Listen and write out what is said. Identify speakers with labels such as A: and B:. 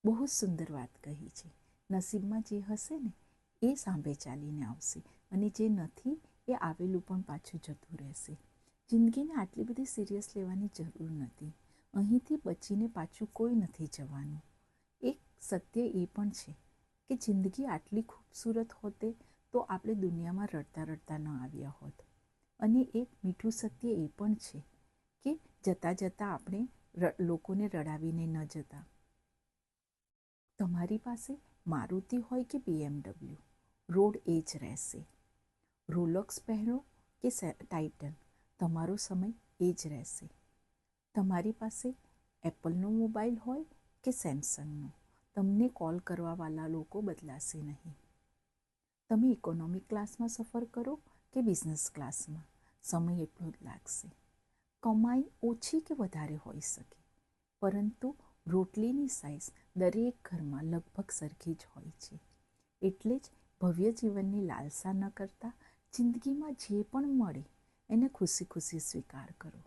A: બહુ જ સુંદર વાત કહી છે. નસીબમાં જે હશે ને એ સાંભે ચાલીને આવશે, અને જે નથી એ આવેલું પણ પાછું જતું રહેશે. જિંદગીને આટલી બધી સિરિયસ લેવાની જરૂર નથી. અહીંથી બચીને પાછું કોઈ નથી જવાનું. એક સત્ય એ પણ છે કે જિંદગી આટલી ખૂબસૂરત હોતે તો આપણે દુનિયામાં રડતા રડતા ન આવ્યા હોત. અને એક મીઠું સત્ય એ પણ છે કે જતાં જતાં આપણે લોકોને રડાવીને ન જતા. તમારી પાસે મારુતિ હોય કે BMW, રોડ એ જ રહેશે. રોલેક્સ પહેરો કે ટાઇટન, તમારો સમય એ જ રહેશે. તમારી પાસે એપલનો મોબાઈલ હોય કે સેમસંગનો, તમને કોલ કરવાવાળા લોકો બદલાશે નહીં. તમે ઇકોનોમિક ક્લાસમાં સફર કરો કે બિઝનેસ ક્લાસમાં, સમય એટલો જ લાગશે. કમાઈ ઓછી કે વધારે હોઈ શકે, પરંતુ રોટલીની સાઈઝ દરેક ઘરમાં લગભગ સરખી જ હોય છે. એટલે જ ભવ્ય જીવનની લાલસા ન કરતા જિંદગીમાં જે પણ મળે એને ખુશી ખુશી સ્વીકાર કરો.